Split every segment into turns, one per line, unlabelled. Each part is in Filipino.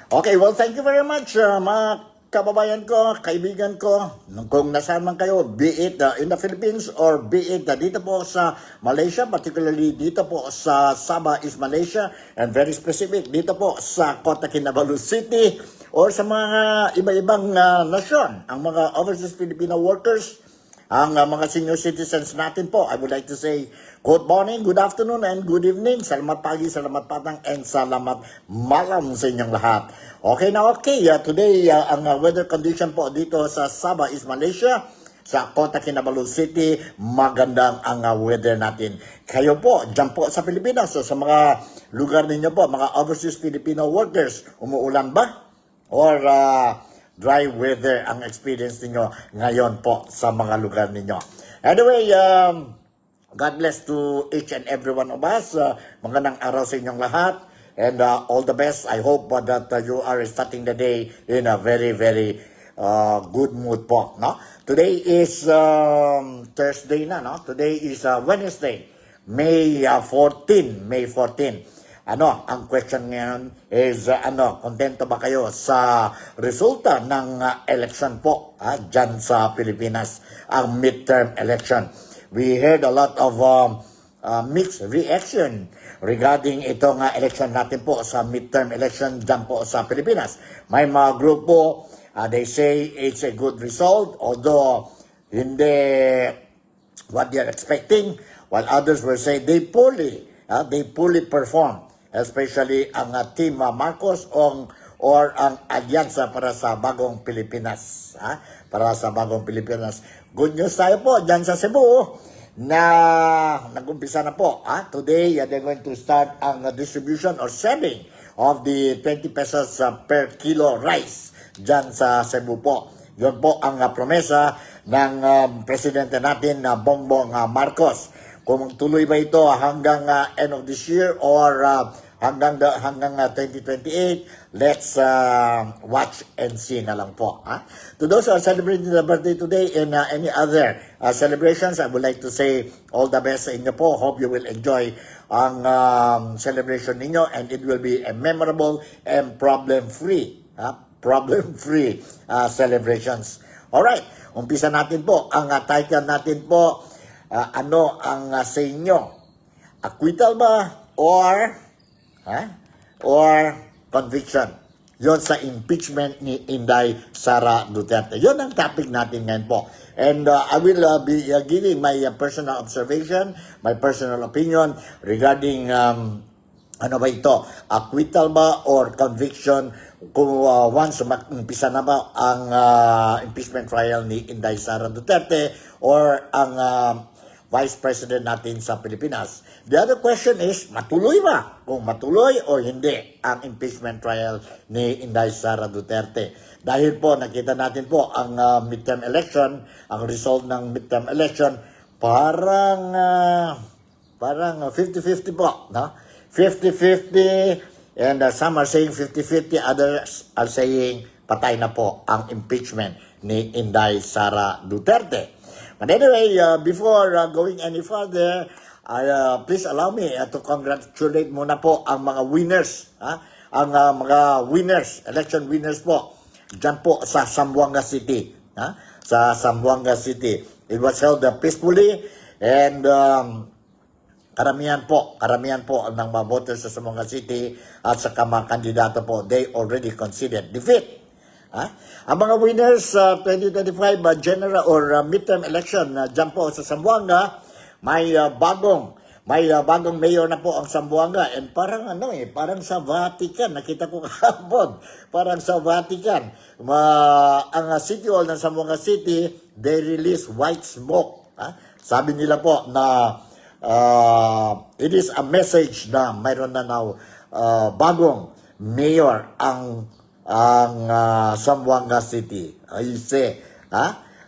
Okay, well, thank you very much, mga kababayan ko, kaibigan ko, kung nasaan man kayo, be it in the Philippines or be it dito po sa Malaysia, particularly dito po sa Sabah is Malaysia, and very specific, dito po sa Kota Kinabalu City, or sa mga iba-ibang nasyon, ang mga overseas Filipino workers, ang mga senior citizens natin po. I would like to say good morning, good afternoon, and good evening. Salamat pagi, salamat patang, and salamat malam sa inyong lahat. Okay na okay. Today, ang weather condition po dito sa Sabah is Malaysia. Sa Kota Kinabalu City, magandang ang weather natin. Kayo po, dyan po sa Pilipinas, so sa mga lugar ninyo po, mga overseas Filipino workers, umuulan ba? Or dry weather ang experience niyo ngayon po sa mga lugar ninyo. Anyway, God bless to each and every one of us. Magandang araw sa inyong lahat. And all the best. I hope that you are starting the day in a very, very good mood po. No? Today is Thursday na. No? Today is Wednesday, May 14. May 14. Ang question ngayon is, kontento ba kayo sa resulta ng election po dyan sa Pilipinas, ang midterm election? We heard a lot of mixed reaction regarding itong election natin po sa midterm election dyan po sa Pilipinas. May mga grupo, they say it's a good result, although hindi what they're expecting, while others will say they poorly performed. Especially ang Team Marcos or ang Alyansa para sa Bagong Pilipinas. Para sa Bagong Pilipinas. Good news tayo po dyan sa Cebu na nag-umpisa na po. Today, they're going to start ang distribution or selling of the 20 pesos per kilo rice dyan sa Cebu po. Yun po ang promesa ng presidente natin na Bongbong Marcos. Kung tuloy ba ito hanggang end of this year or hanggang 2028, let's watch and see na lang po. To those who are celebrating the birthday today and any other celebrations, I would like to say all the best sa inyo po. Hope you will enjoy ang celebration ninyo and it will be a memorable and problem-free celebrations. Alright, umpisa natin po. Ang title natin po, ano ang sa inyo? Acquittal ba or conviction? Yon sa impeachment ni Inday Sara Duterte. Yon ang topic natin ngayon po. And I will be giving my personal observation, my personal opinion regarding ano ba ito? Acquittal ba or conviction kung once mag-umpisa na ba ang impeachment trial ni Inday Sara Duterte or ang Vice President natin sa Pilipinas. The other question is, matuloy ba? Kung matuloy o hindi ang impeachment trial ni Inday Sara Duterte. Dahil po, nakita natin po ang midterm election, ang result ng midterm election, parang 50-50 po. No? 50-50 and some are saying 50-50, others are saying patay na po ang impeachment ni Inday Sara Duterte. But anyway, before going any further, please allow me to congratulate muna po ang mga winners, ang mga winners, election winners po, dyan po sa Zamboanga City. Sa Zamboanga City. It was held peacefully and karamihan po ng mga voters sa Zamboanga City at sa mga kandidato po, they already considered defeat. Ang mga winners sa 2025 general or midterm election dyan po sa Zamboanga, may bagong mayor na po ang Zamboanga and parang parang sa Vatican, nakita ko kahapon, parang sa Vatican. Ang City Hall ng Zamboanga City, they release white smoke. Sabi nila po na it is a message na mayroon na bagong mayor ang Zamboanga City. You say,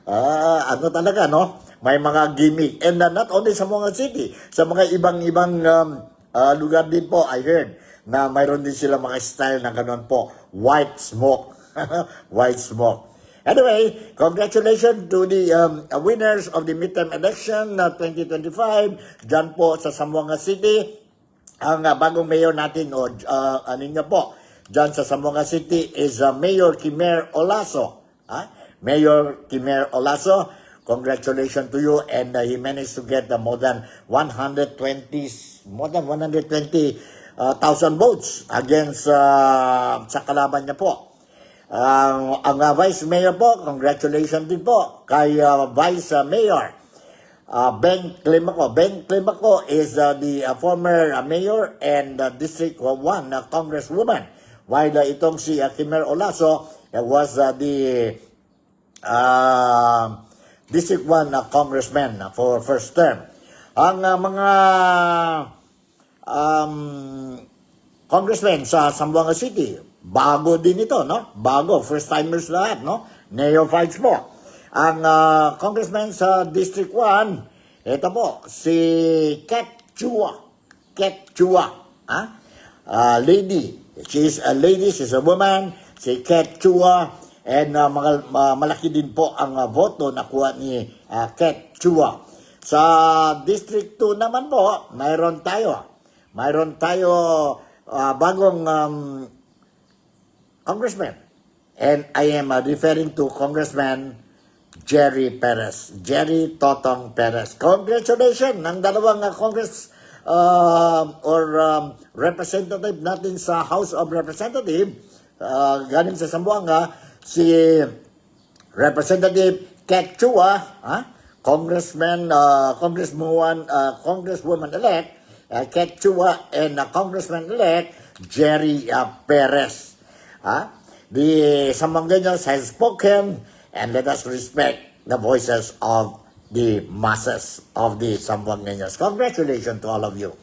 ano talaga, no? May mga gimmick. And not only Zamboanga City, sa mga ibang lugar din po, I heard, na mayroon din sila mga style na gano'n po. White smoke. White smoke. Anyway, congratulations to the winners of the midterm election 2025, dyan po sa Zamboanga City. Ang bagong mayor natin, ano niya po, dyan sa Zamboanga City is Mayor Kimer Olaso. Mayor Kimer Olaso, congratulations to you, and he managed to get more than 120,000 votes against sa kalaban niya po. Ang Vice Mayor po, congratulations din po kay Vice Mayor Ben Climaco. Ben Climaco is the former mayor and District 1 Congresswoman, while itong si Kimer Olaso was the District 1 Congressman for first term. Ang mga congressmen sa Zamboanga City, bago din ito, no? Bago, first-timers lahat, no? Neophytes po. Ang congressman sa District 1, ito po, si Ket Chua. Ket Chua. Lady. She's a lady, she's a woman. Si Ket Chua. And malaki din po ang voto na kuha ni Ket Chua. Sa District 2 naman po, mayroon tayo bagong congressman. And I am referring to Congressman Jerry Perez. Jerry Totong Perez. Congratulations ng dalawang Congress representative natin sa House of Representatives. Galing sa Zamboanga, si Representative Ket Chua, Congresswoman-elect Ket Chua, and Congressman-elect Jerry Perez. The Zamboangueños has spoken, and let us respect the voices of the masses of the Zamboangueños. Congratulations to all of you.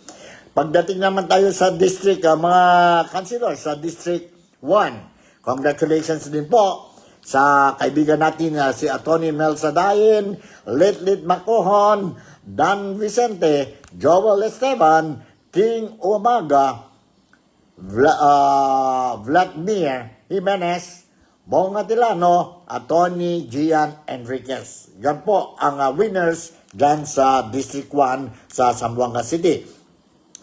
Pagdating naman tayo sa district, mga councilors sa District 1, congratulations din po sa kaibigan natin si Atty. Mel Sadain, Litlit Macohon, Dan Vicente, Joel Esteban, King Umaga, Vladimir Jimenez, Bong Atilano, Atty. Gian Enriquez. Yan po ang winners dyan sa District 1 sa Zamboanga City.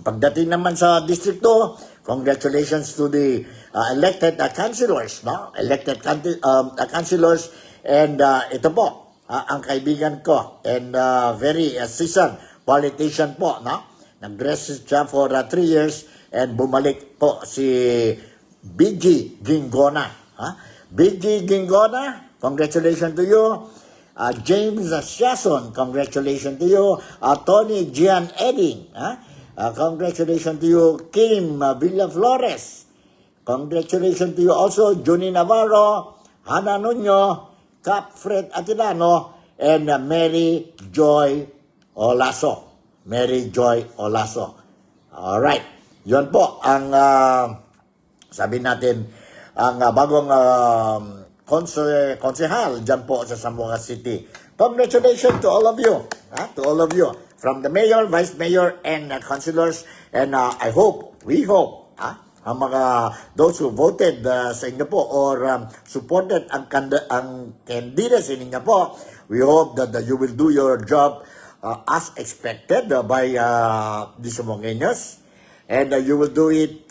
Pagdating naman sa District 2, congratulations to the elected councilors, no? Elected councilors, and ito po, ang kaibigan ko, and very seasoned politician po, no? Nag-rest siya for 3 years, and bumalik po si BG Gingona. BG Gingona, congratulations to you. James Siason, congratulations to you. Tony Gian Edding, congratulations to you. Kim Villaflores, congratulations to you also. Johnny Navarro, Hannah Nuno, Cap Fred Atilano, and Mary Joy Olaso. Mary Joy Olaso. Alright. Yun po ang sabi natin ang bagong konsehal dyan po sa Zamboanga City. Congratulations to all of you. To all of you. From the mayor, vice mayor, and councilors. And I hope, we hope, ang mga those who voted sa inyo po or supported ang candidates sa inyo po, we hope that you will do your job as expected by the Zamboangueños. And you will do it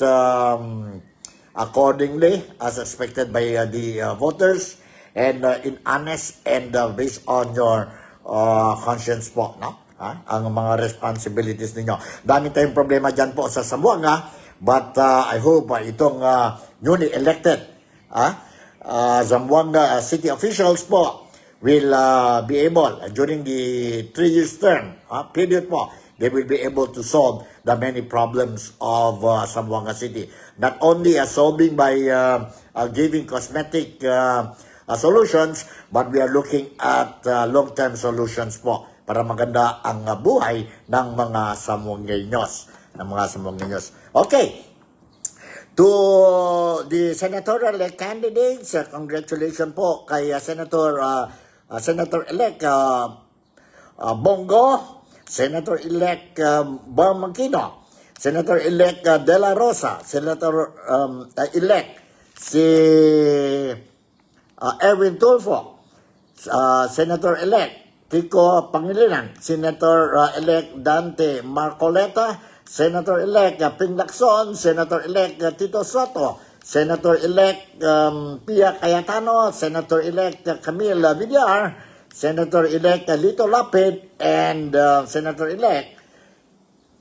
accordingly as expected by the voters, and in honest and based on your conscience po, no? Ang mga responsibilities ninyo. Dami tayong problema dyan po sa Zamboanga, but I hope itong newly elected Zamboanga city officials po will be able, during the 3 years term period po, they will be able to solve the many problems of Zamboanga City. Not only solving by giving cosmetic solutions, but we are looking at long-term solutions po para maganda ang buhay ng mga Zamboangueños. Okay. To the senatorial candidates, congratulations po kay Senator-elect Bongo, Senator-elect Barmangkino, Senator-elect De La Rosa, Senator-elect si Erwin Tulfo, Senator-elect Kiko Pangilinan, Senator-elect Dante Marcoleta, Senator-elect Ping Lacson, Senator-elect Tito Soto, Senator-elect Pia Cayetano, Senator-elect Camille Villar, Senator-elect Lito Lapid, and Senator-elect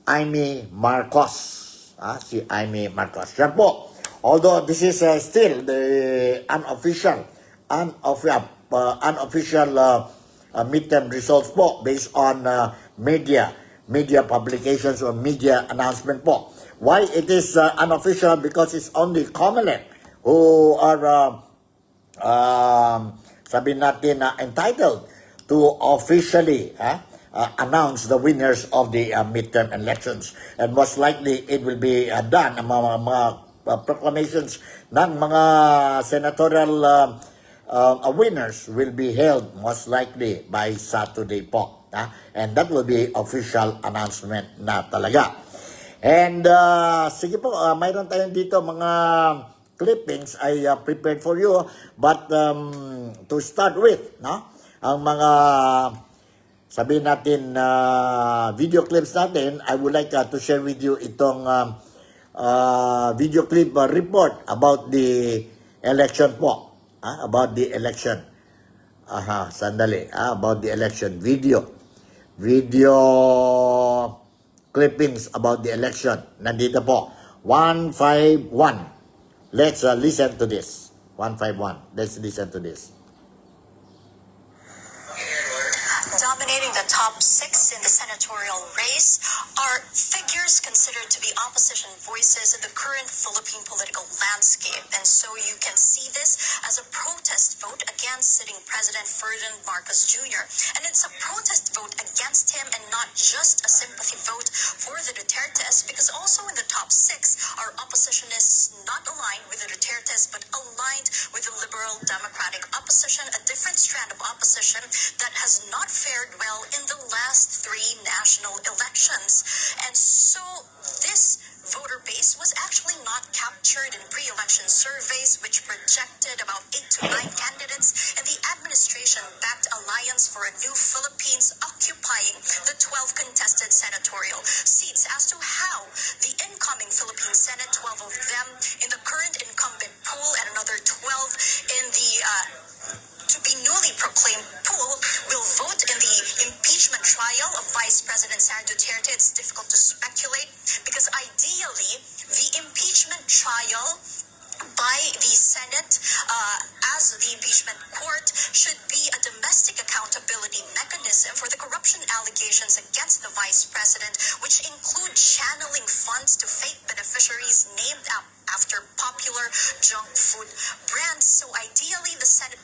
Amy Marcos. Si Amy Marcos. Yan po. Although this is still the unofficial midterm results po based on media publications or media announcement po. Why it is unofficial? Because it's only COMELEC who are sabi natin entitled to officially announce the winners of the midterm elections, and most likely it will be done mga proclamations ng mga senatorial winners will be held most likely by Saturday po. And that will be official announcement na talaga. And sige po, mayroon tayong dito mga clippings I prepared for you. But to start with, ang mga sabihin natin video clips natin, I would like to share with you itong video clip report about the election po. About the election. Sandali. About the election. Video clippings about the election. Nandito po. 151. Let's listen to this. 151. Let's listen to this.
Dominating the top 6 in the senatorial race are figures considered to be opposition voices in the current Philippine political landscape. And so you can see this as a protest vote against sitting President Ferdinand Marcos Jr. And it's a protest vote against him and not just a sympathy vote for the Dutertes, because also in the top 6 are oppositionists not aligned with the Dutertes but aligned with the liberal democratic opposition, a different strand of opposition that has not fared well in the last 3 national elections. And so this voter base was actually not captured in pre-election surveys, which projected about 8 to 9 candidates in the administration-backed Alliance for a New Philippines occupying the 12 contested senatorial seats. As to how the incoming Philippine Senate, 12 of them in the current incumbent pool and another 12 in the to be newly proclaimed pool will vote in the impeachment trial of Vice President Sara Duterte, it's difficult to speculate, because ideally the impeachment trial by the Senate as the impeachment court should be a domestic accountability mechanism for the corruption allegations against the Vice President, which include channeling funds to fake beneficiaries named after popular junk food brands. So ideally, the Senate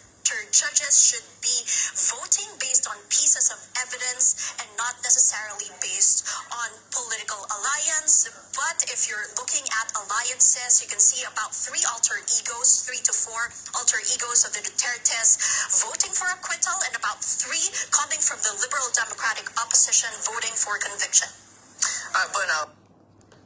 judges should be voting based on pieces of evidence and not necessarily based on political alliance. But if you're looking at alliances, you can see about 3 alter egos, 3 to 4 alter egos of the Dutertes voting for acquittal, and about 3 coming from the liberal democratic opposition voting for conviction.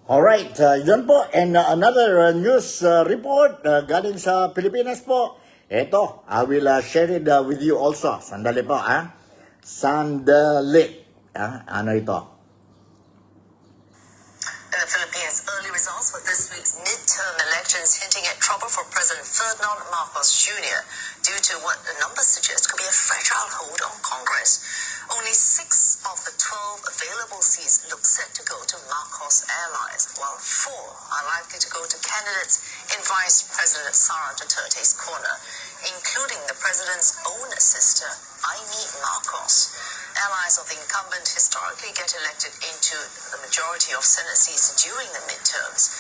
Alright, yun po. And another news report galing sa Pilipinas po. Ito, I will share it with you also. Sandali po, Sandali. Ano ito?
In the Philippines, early results for this week's midterm elections hinting at trouble for President Ferdinand Marcos Jr. due to what the numbers suggest could be a fragile hold on Congress. Only 6 of the 12 available seats look set to go to Marcos' allies, while 4 are likely to go to candidates in Vice President Sara Duterte's corner, including the president's own sister, Amy Marcos. Allies of the incumbent historically get elected into the majority of Senate seats during the midterms.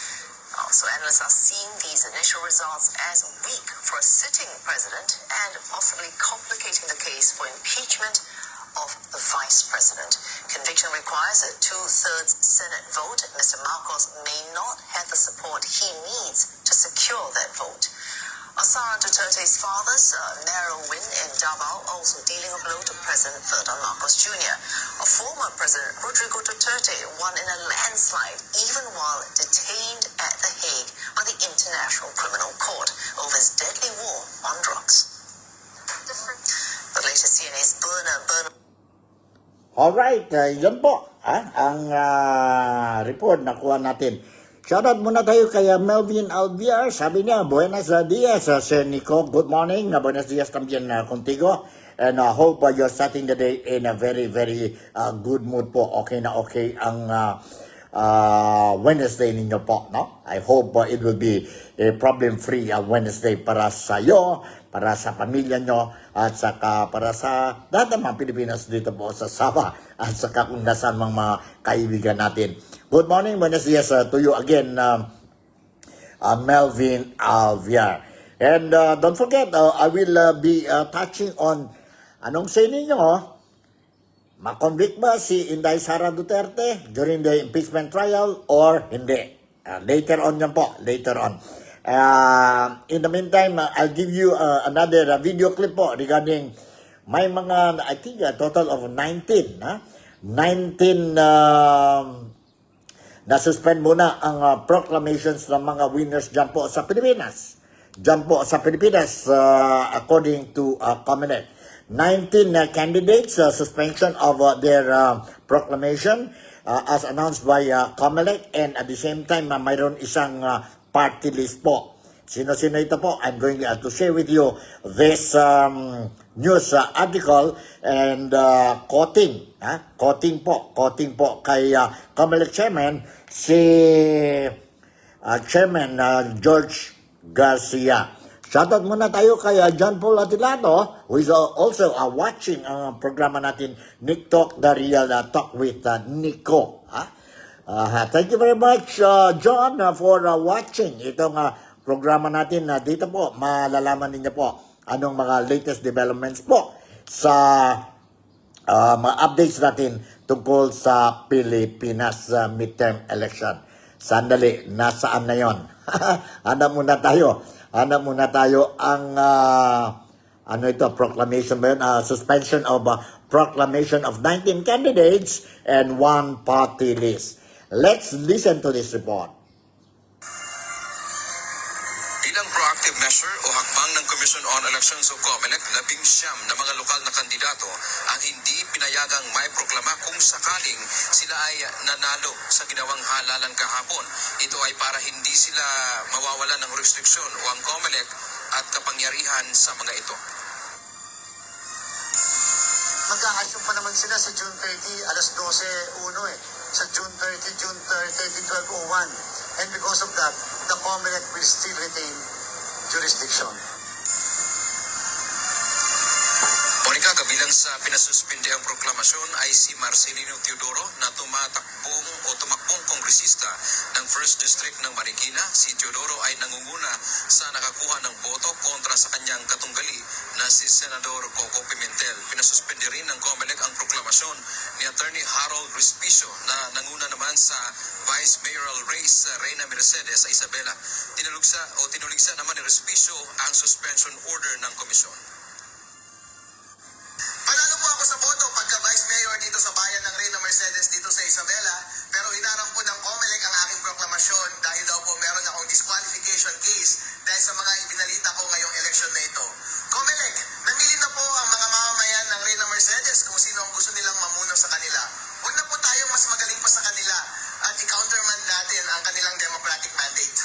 Also, analysts are seeing these initial results as weak for a sitting president and possibly complicating the case for impeachment of the vice president. Conviction requires a 2/3 Senate vote. Mr. Marcos may not have the support he needs to secure that vote. Sara Duterte's father, Sir Merrill Wynn in Davao, also dealing a blow to President Ferdinand Marcos Jr. A former President Rodrigo Duterte won in a landslide, even while detained at The Hague by the International Criminal Court over his deadly war on drugs. The latest CNA's Bernard.
Alright, yan po ang report na kuha natin. Shoutout muna tayo kay Melvin Alviar. Sabi niya, buenos dias, Sir Nico. Good morning. Buenos dias también contigo. And I hope you're starting the day in a very, very good mood po. Okay na okay ang Wednesday ninyo po, no? I hope it will be a problem-free Wednesday para sa iyo, para sa pamilya nyo, at saka para sa lahat ng mga Pilipinas dito po sa Sabah, at saka kung nasaan mga kaibigan natin. Good morning, buenos dias to you again, Melvin Alviar. And don't forget, I will be touching on anong say ninyo, ma-convict ba si Inday Sara Duterte during the impeachment trial or hindi? Later on yan po, later on. In the meantime, I'll give you another video clip po regarding may mga, I think, a total of 19, 19 na-suspend muna ang proclamations ng mga winners dyan po sa Pilipinas. Dyan po sa Pilipinas, according to COMELEC. 19 candidates, suspension of their proclamation as announced by COMELEC, and at the same time, mayroon isang party list po. Sino-sino ito po? I'm going to share with you this news article and quoting po kay COMELEC Chairman, si Chairman George Garcia. Shoutout muna tayo kay John Paul Atilano, who is also watching ang programa natin, Nick Talk, The Real Talk with Nico. Thank you very much, John, for watching itong programa natin. Dito po, malalaman ninyo po anong mga latest developments po sa mga updates natin tungkol sa Pilipinas midterm election. Sandali, nasaan na yon? Hanap muna tayo ang proclamation ba yun? Suspension of proclamation of 19 candidates and one party list. Let's listen to this report.
Bilang proactive measure o hakbang ng Commission on Elections o COMELEC, 19 na mga lokal na kandidato ang hindi pinayagang may proklama kung sakaling sila ay nanalo sa ginawang halalan kahapon. Ito ay para hindi sila mawawalan ng restriksyon o ang COMELEC at kapangyarihan sa mga ito.
Mag-a-assume pa naman sila sa June 30, alas 12:01 Sa June 30, June 30, 12:01. And because of that, the COMELEC will still retain jurisdiction.
Monica, kabilang sa pinasuspinde ang proklamasyon ay si Marcelino Teodoro na tumakbong kongresista ng 1st District ng Marikina. Si Teodoro ay nangunguna sa nakakuha ng boto kontra sa kanyang katunggali na si Senador Coco Pimentel. Pinasuspinde rin ng COMELEC ang proklamasyon ni Attorney Harold Respicio na nanguna naman sa Vice Mayoral race Reyna Mercedes sa Isabela. Tinuligsa naman ni Respicio ang suspension order ng komisyon.
Panalo po ako sa boto pagka Vice Mayor dito sa bayan ng Reyna Mercedes dito sa Isabela, pero hinarang po ng COMELEC ang aking proklamasyon dahil daw po meron akong disqualification case dahil sa mga ibinalita ko ngayong eleksyon na ito. COMELEC, namili na po ang mga mamamayan ng Reyna Mercedes kung sino ang gusto nilang mamuno sa kanila. Huwag na po tayong mas magaling pa sa kanila at i-countermand natin ang kanilang democratic mandate.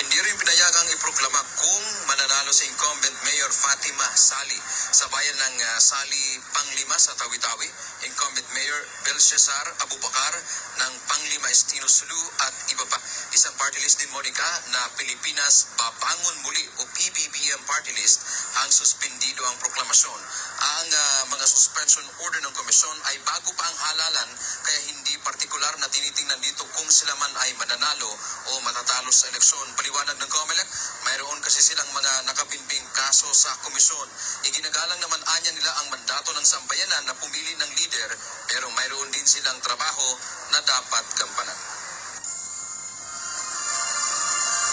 Hindi rin pinayagang iproklama kung mananalo si incumbent Mayor Fatima Sali sa bayan ng Sali Panglima sa Tawi-Tawi, incumbent Mayor Belshazzar Abubakar ng Panglima Estino Sulu at iba pa. Isang party list din, Monica, na Pilipinas Babangon Muli o PBBM party list ang suspendido ang proklamasyon. Ang mga suspension order ng komisyon ay bago pa ang halalan, kaya hindi partikular na tinitingnan dito kung sila man ay mananalo o matatalo sa eleksyon. Paliwanag ng COMELEC, mayroon kasi silang mga nakabimbing kaso sa komisyon. Iginagalang naman anya nila ang mandato ng sambayanan na pumili ng leader, pero mayroon din silang trabaho na dapat gampanan.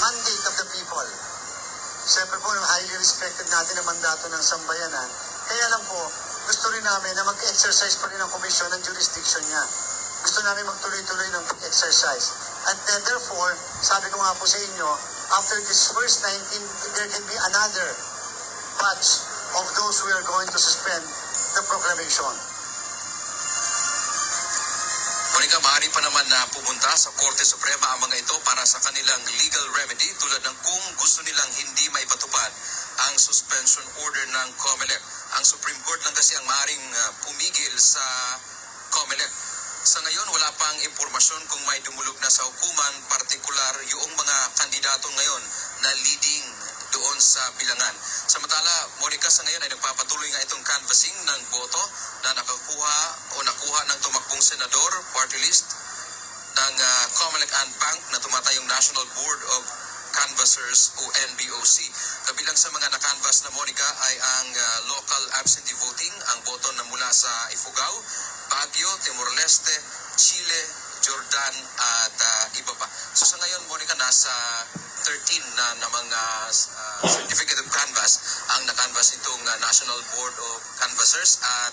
Mandate of the people. Siyempre po, highly respected natin ang mandato ng sambayanan. Kaya lang po, gusto rin namin na mag-exercise pa rin ang komisyon ng jurisdiction niya. Gusto namin magtuloy-tuloy ng exercise. And therefore, sabi ko nga po sa inyo, after this first 19, there can be another batch of those who are going to suspend the proclamation.
Monica, maaari pa naman na pumunta sa Korte Suprema ang mga ito para sa kanilang legal remedy tulad ng kung gusto nilang hindi maipatupad ang suspension order ng COMELEC. Ang Supreme Court lang kasi ang maaaring pumigil sa COMELEC. Sa ngayon, wala pang impormasyon kung may dumulog na sa hukuman, partikular yung mga kandidato ngayon na leading doon sa bilangan. Samantala, Monica, sa ngayon ay nagpapatuloy nga itong canvassing ng boto na nakuha ng tumakbong senador, party list ng COMELEC and Bank na tumatayong National Board of Canvassers o NBOC. Kabilang sa mga nakanvas na, Monica, ay ang local absentee voting, ang boto na mula sa Ifugao, Baguio, Timor-Leste, Chile, Jordan at iba pa. So sa ngayon, Monica, nasa 13 na mga certificate of canvass ang nakanvas itong National Board of Canvassers at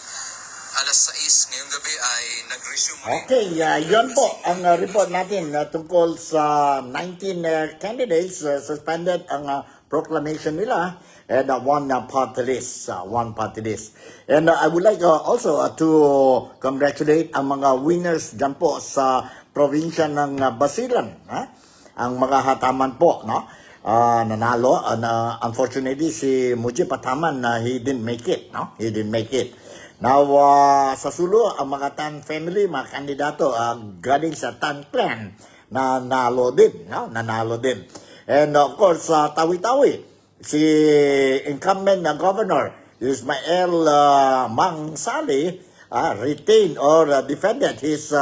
alas 6 ngayong gabi ay nag-resume muli.
Okay, yun po ang report natin tungkol sa 19 candidates suspended ang proclamation nila and one party list. And I would like also to congratulate ang mga winners dyan po sa probinsya ng Basilan. Ang mga hataman po, no? Nanalo. Unfortunately, si Muji Pataman, he didn't make it. No? He didn't make it. Now, sa Sulu, ang mga Tan family, mga kandidato, galing sa Tan clan, nanalo din. No? Nanalo din. And of course, sa Tawi-Tawi, si incumbent na governor, Ismael Mang Sali, retained or defended his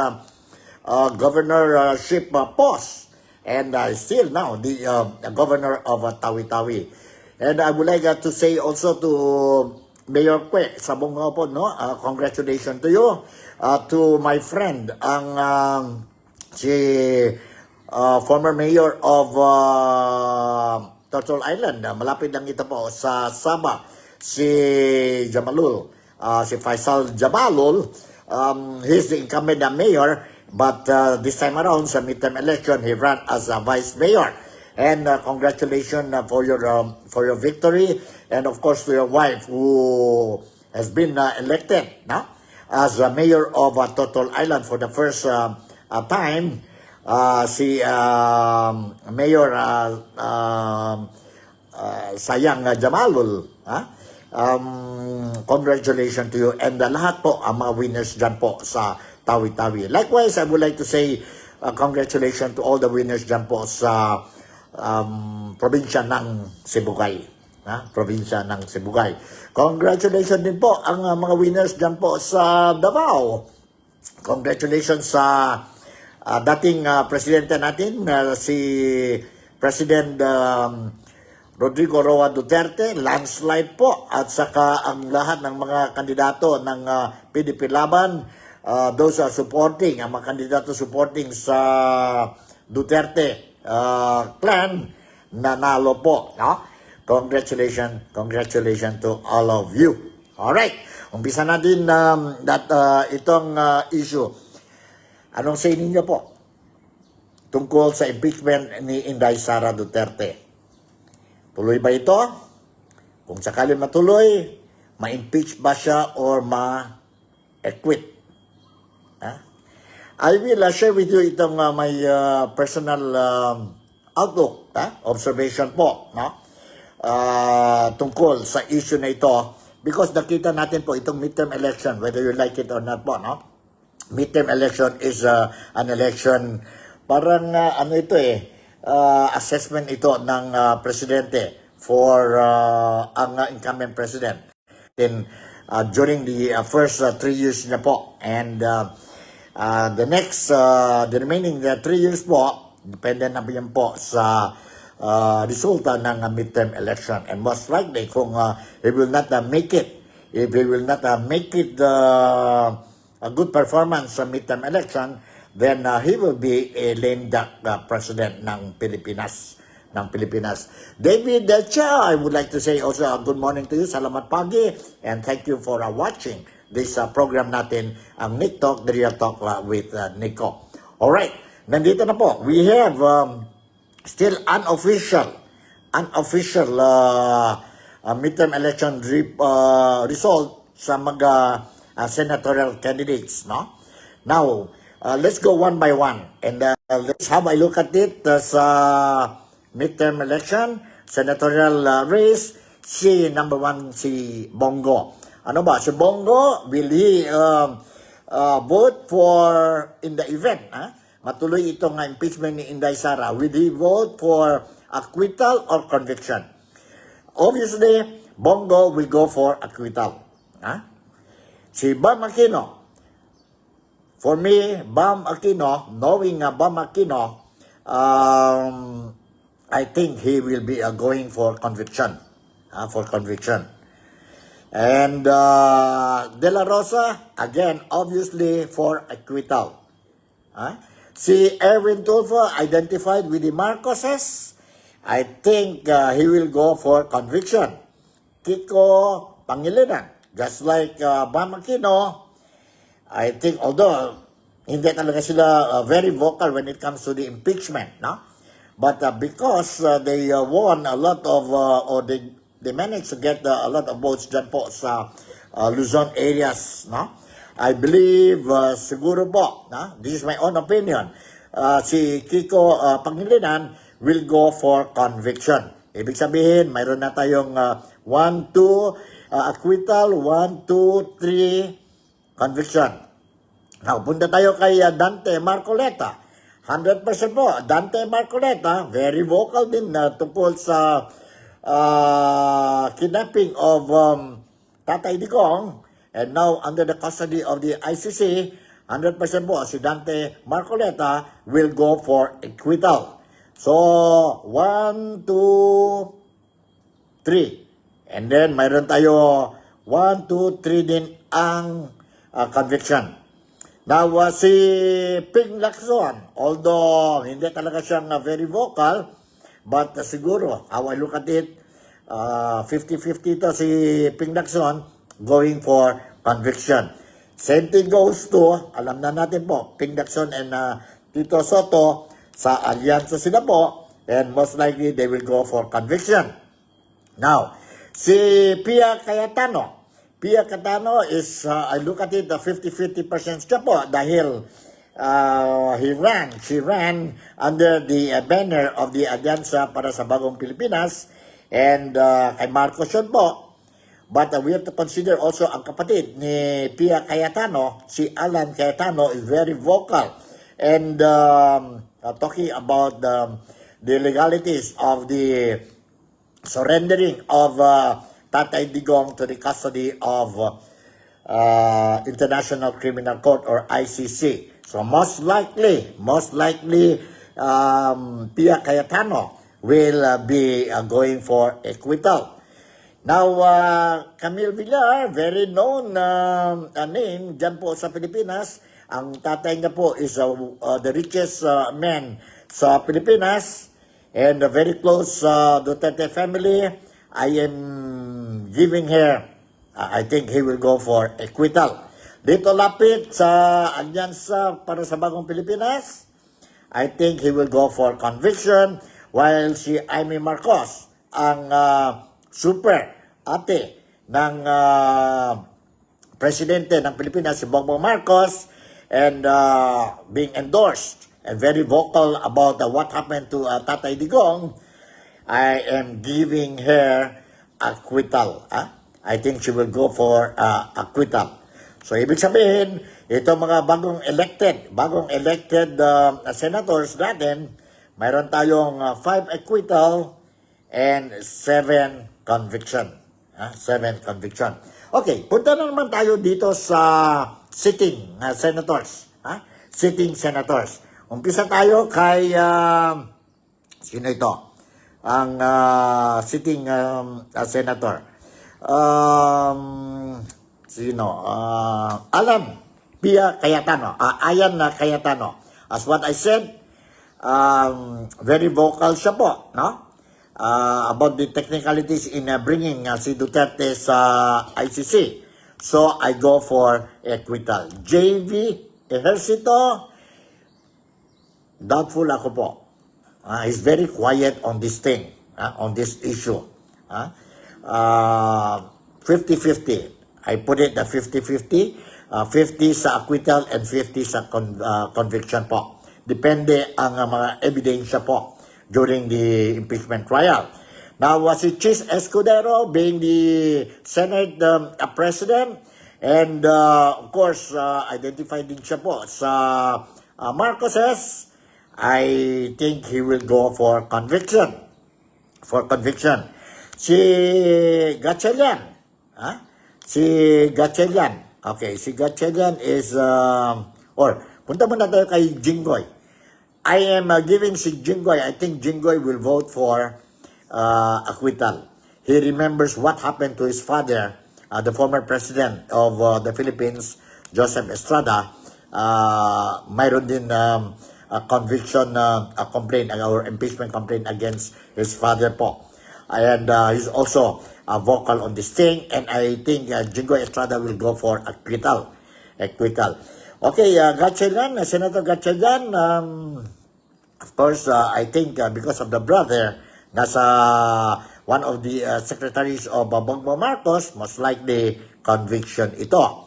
governorship post. And still now, the governor of Tawi-Tawi. And I would like to say also to Mayor Kwe, sabong nga po, no? Congratulations to you. To my friend, ang si former mayor of Turtle Island, malapit lang ito po sa Sabah, si Jamalul, si Faisal Jamalul. He's the incumbent mayor, but this time around sa midterm election, he ran as a vice mayor. And congratulations for your victory, and of course to your wife who has been elected, no? As a mayor of Turtle Island for the first time. Si Mayor Sayang Jamalul. Congratulations to you, and lahat po ang mga winners dyan po sa Tawi-Tawi. Likewise, I would like to say congratulations to all the winners dyan po sa probinsya ng Sibugay. Probinsya ng Sibugay. Congratulations din po ang mga winners dyan po sa Davao. Congratulations sa dating presidente natin, si President Rodrigo Roa Duterte, landslide po. At saka ang lahat ng mga kandidato ng PDP Laban, those are supporting, ang mga kandidato supporting sa Duterte clan, nanalo po, no? Congratulations to all of you. Alright, umpisa natin itong issue. Anong say ninyo po tungkol sa impeachment ni Inday Sara Duterte? Tuloy ba ito? Kung sakali matuloy, ma-impeach ba siya or ma-acquit? I will share with you itong my personal outlook, observation po, no? Tungkol sa issue na ito, because nakita natin po itong midterm election, whether you like it or not po, no? Midterm election is an election, parang assessment ito ng presidente for ang incumbent president. Then, during the first 3 years niya po, and the remaining 3 years po, depende na yan po sa resulta ng midterm election. And most likely, kung he will not make it, if he will not make it a good performance sa midterm election, then he will be a lame duck president ng Pilipinas. David Chia, I would like to say also good morning to you. Salamat pagi, and thank you for watching this program natin, ang Nick Talk, the Real Talk with Nico. Alright, nandito na po. We have still unofficial midterm election result sa mga senatorial candidates, no? Now, let's go one by one. And let's have a look at it sa midterm election, senatorial race, si number one, si Bongo. Ano ba? Si Bongo, will he vote for, in the event, matuloy itong impeachment ni Inday Sara, will he vote for acquittal or conviction? Obviously, Bongo will go for acquittal. Si Bam Aquino, for me, Bam Aquino, knowing Bam Aquino, I think he will be going for conviction. And De La Rosa, again, obviously for acquittal. Si Erwin Tulfo, identified with the Marcoses, I think he will go for conviction. Kiko Pangilinan, just like Bam Aquino, I think, although hindi talaga sila very vocal when it comes to the impeachment, no? But because they won a lot of, or they managed to get a lot of votes dyan po sa Luzon areas, no? I believe, siguro po, no? This is my own opinion, si Kiko Pangilinan will go for conviction. Ibig sabihin, mayroon na tayong 1, 2, acquittal, 1, 2, 3, conviction. Now, punta tayo kay Dante Marcoleta. 100% po, Dante Marcoleta, very vocal din tungkol sa kidnapping of Tatay Digong, and now under the custody of the ICC, 100% po, si Dante Marcoleta will go for acquittal. So, 1, 2, 3. And then, mayroon tayo 1, 2, 3 din ang conviction. Now, si Ping Lacson, although hindi talaga siyang very vocal, but siguro, how I look at it, 50-50 to si Ping Lacson going for conviction. Same thing goes to, alam na natin po, Ping Lacson and Tito Soto, sa alyansa sila po, and most likely they will go for conviction. Now, si Pia Cayetano is, I look at it, 50-50% siya po dahil she ran under the banner of the Alyansa para sa Bagong Pilipinas, and kay Marcos yun po. But we have to consider also ang kapatid ni Pia Cayetano, si Alan Cayetano is very vocal and talking about the legalities of the surrendering of Tatay Digong to the custody of International Criminal Court or ICC. So most likely, Pia Cayetano will be going for acquittal. Now, Camille Villar, very known name dyan po sa Pilipinas. Ang tatay niya po is the richest man sa Pilipinas and very close Duterte family. I am giving her, I think he will go for acquittal. Dito lapit sa Alyansa para sa Bagong Pilipinas, I think he will go for conviction, while si Amy Marcos, ang super ate ng presidente ng Pilipinas, si Bongbong Marcos, and being endorsed and very vocal about what happened to Tatay Digong, I am giving her acquittal. I think she will go for acquittal. So, ibig sabihin, ito mga bagong elected senators natin, mayroon tayong 5 acquittal and 7 conviction. 7 conviction. Okay, punta na naman tayo dito sa sitting senators. Sitting senators. Umpisa tayo kay, sino ito? Ang sitting senator. Alan Pia Cayetano. Ayan na Cayetano. As what I said, very vocal siya po, no? About the technicalities in bringing si Duterte sa ICC. So, I go for acquittal. JV Ejercito, doubtful ako po. He's very quiet on this thing, on this issue. 50-50. I put it at 50-50. 50 sa acquittal and 50 sa conviction po. Depende ang mga ebidensya po during the impeachment trial. Now, si Chis Escudero being the Senate President, and of course, identified din siya po sa Marcoses, I think he will go for conviction. Si Gatchalian, si Gatchalian, okay, si Gatchalian is, or punta muna tayo kay Jinggoy. I am giving si Jinggoy, I think Jinggoy will vote for acquittal. He remembers what happened to his father, the former president of the Philippines, Joseph Estrada. Mayroon din a conviction complaint or impeachment complaint against his father po. And he's also vocal on this thing, and I think Jinggoy Estrada will go for acquittal. Okay, Gatchalian, Senator Gatchalian, of course, I think because of the brother, nasa one of the secretaries of Bongbong Marcos, most likely conviction ito.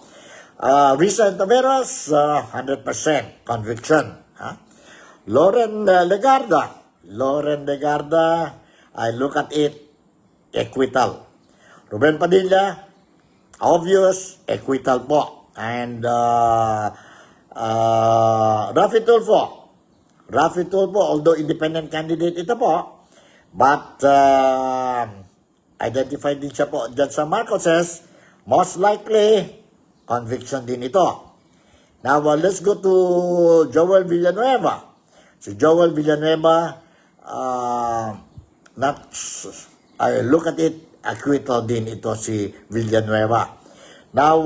Risa Taveras, 100% conviction. Loren Legarda, I look at it, acquittal. Ruben Padilla, obvious, acquittal po. And Raffy Tulfo, although independent candidate ito po, but identified din siya po dyan sa Marcoses, most likely, conviction din ito. Now, let's go to Joel Villanueva. Si Joel Villanueva, I look at it, acquittal din ito si Villanueva. Now,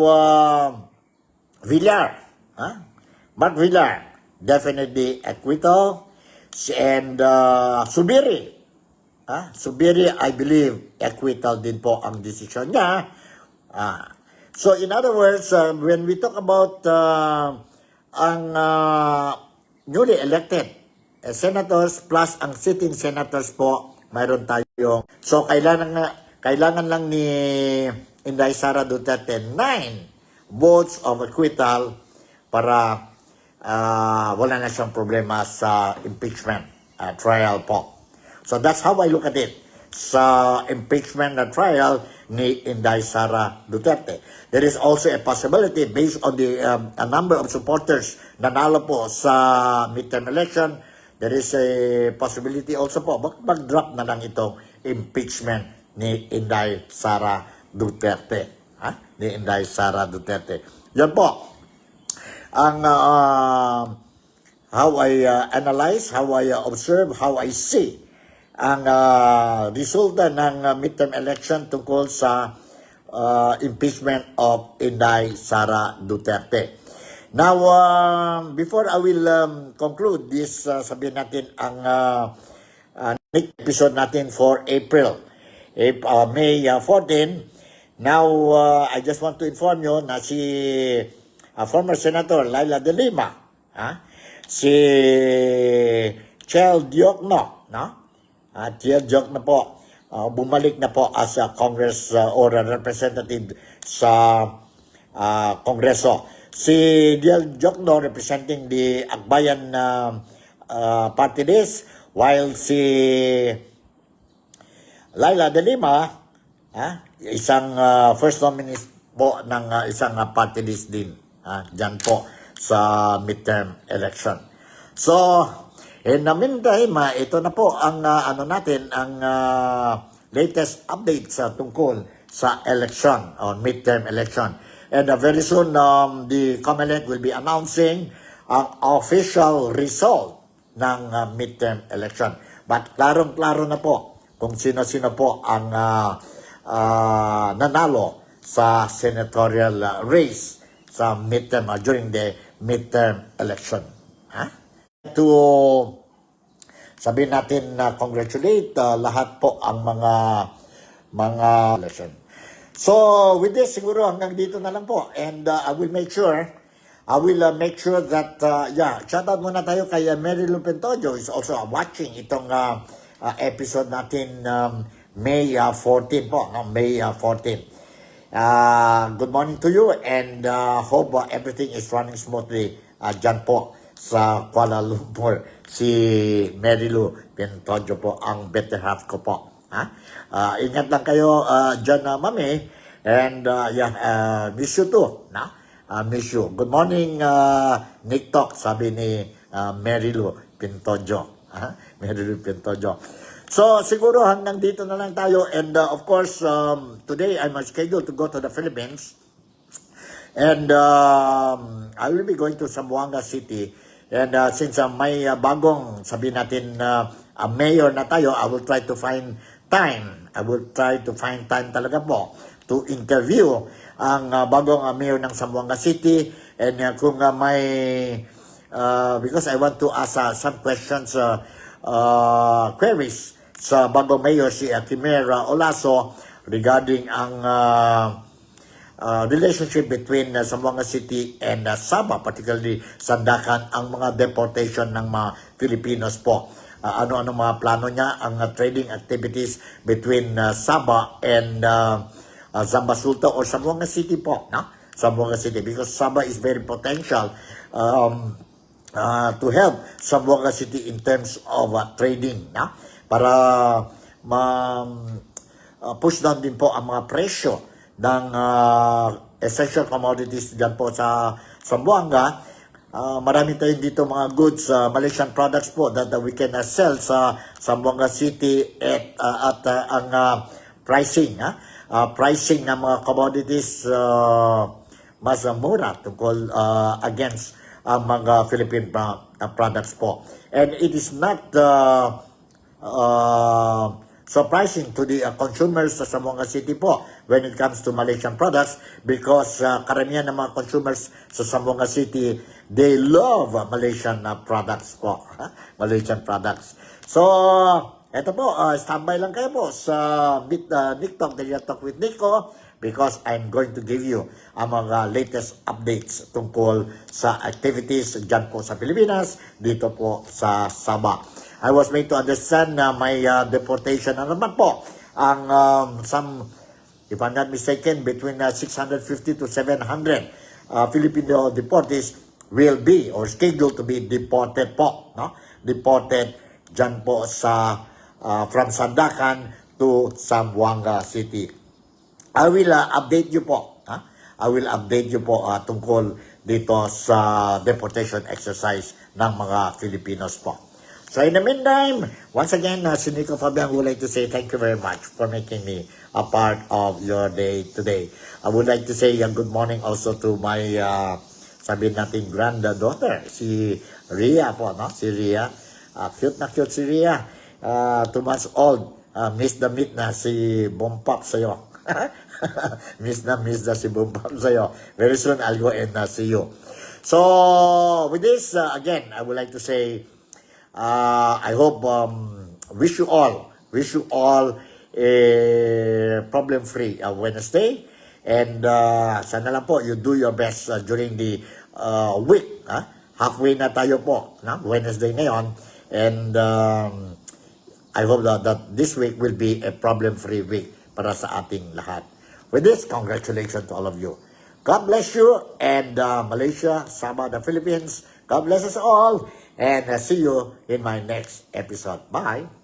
Mark Villar, definitely acquittal. And Subiri, I believe acquittal din po ang decision niya. So in other words, when we talk about ang newly elected senators plus ang sitting senators po, mayroon tayong, so kailangan lang ni Inday Sara Duterte 9 votes of acquittal para wala na siyang problema sa impeachment trial po. So that's how I look at it sa impeachment trial ni Inday Sara Duterte. There is also a possibility based on the a number of supporters nanalo po sa midterm election. There is a possibility also po mag-drop na lang itong impeachment ni Inday Sara Duterte. Ni Inday Sara Duterte. Yan po ang how I analyze, how I observe, how I see ang resulta ng midterm election tungkol sa impeachment of Inday Sara Duterte. Now, before I will conclude this, sabihin natin ang next episode natin for April, May 14. Now, I just want to inform you na si former Senator Laila de Lima, si Chel Diokno, Chel Diokno po, bumalik na po as a Congress or a representative sa Kongreso. Si Chel Diokno representing the Akbayan party list, while si Laila de Lima, isang first nominee po ng isang party list din dyan po sa midterm election. So, in the meantime, ito na po ang natin, ang latest update sa tungkol sa election or midterm election. And very soon, the COMELEC will be announcing ang official result ng midterm election. But klarong-klaro na po kung sino-sino po ang nanalo sa senatorial race sa midterm during the midterm election. To sabihin natin na congratulate lahat po ang mga election. So with this siguro hanggang dito na lang po, and I will make sure that shout out muna tayo kay Mary Lupentojo is also watching itong episode natin May 14 po, May 14. Good morning to you and hope everything is running smoothly dyan po sa Kuala Lumpur. Si Mary Lou Pintodio po ang better half ko po. Ingat lang kayo dyan, mami. And miss you too. Miss you. Good morning, Nick Talk, sabi ni Mary Lou Pintodio. Mary Lou Pintodio. So, siguro hanggang dito na lang tayo. And of course, today I'm scheduled to go to the Philippines. And I will be going to Zamboanga City. And since may bagong, sabihin natin, mayor na tayo, I will try to find time. I will try to find time talaga po to interview ang bagong mayor ng Zamboanga City. And kung because I want to ask some questions, queries sa bagong mayor si Kimera Olaso regarding ang relationship between Zamboanga City and Sabah, particularly Sandakan, ang mga deportation ng mga Filipinos po. Ano-ano mga plano niya, ang trading activities between Sabah and Zamba Sultan or Zamboanga City po, Zamboanga City, because Sabah is very potential to help Zamboanga City in terms of trading, para push down din po ang mga presyo ng essential commodities dyan po sa Zamboanga. Marami tayong dito mga goods, Malaysian products po that we can sell sa Zamboanga City at ang pricing ng mga commodities mas mura tungkol against ang mga Philippine products po. And it is not surprising to the consumers sa Zamboanga City po when it comes to Malaysian products, because karamihan ng mga consumers sa Zamboanga City, they love Malaysian products po. Malaysian products. So, eto po, standby lang kayo po sa Nick Talk, Daily Talk with Nico, because I'm going to give you ang mga latest updates tungkol sa activities dyan po sa Pilipinas, dito po sa Sabah. I was made to understand na may deportation na naman po ang some, if I'm not mistaken, between 650 to 700 Filipino deportees will be or scheduled to be deported po, deported dyan po sa from Sandakan to Zamboanga City. I will update you po. I will update you po tungkol dito sa deportation exercise ng mga Filipinos po. So in the meantime, once again, si Nico Fabian would like to say thank you very much for making me a part of your day today. I would like to say good morning also to my, sabihin natin, granddaughter, si Ria po, Si Ria. Cute na cute si Ria. 2 months old. Miss the meet na si Bompap sa'yo. miss na si Bompap sa'yo. Very soon, I'll go and see you. So, with this, again, I would like to say, I hope, wish you all a problem-free Wednesday. And sana lang po, you do your best during the week. Halfway na tayo po, Wednesday ngayon. And I hope that this week will be a problem-free week para sa ating lahat. With this, congratulations to all of you. God bless you, and Malaysia, Sabah, the Philippines, God bless us all, and see you in my next episode. Bye!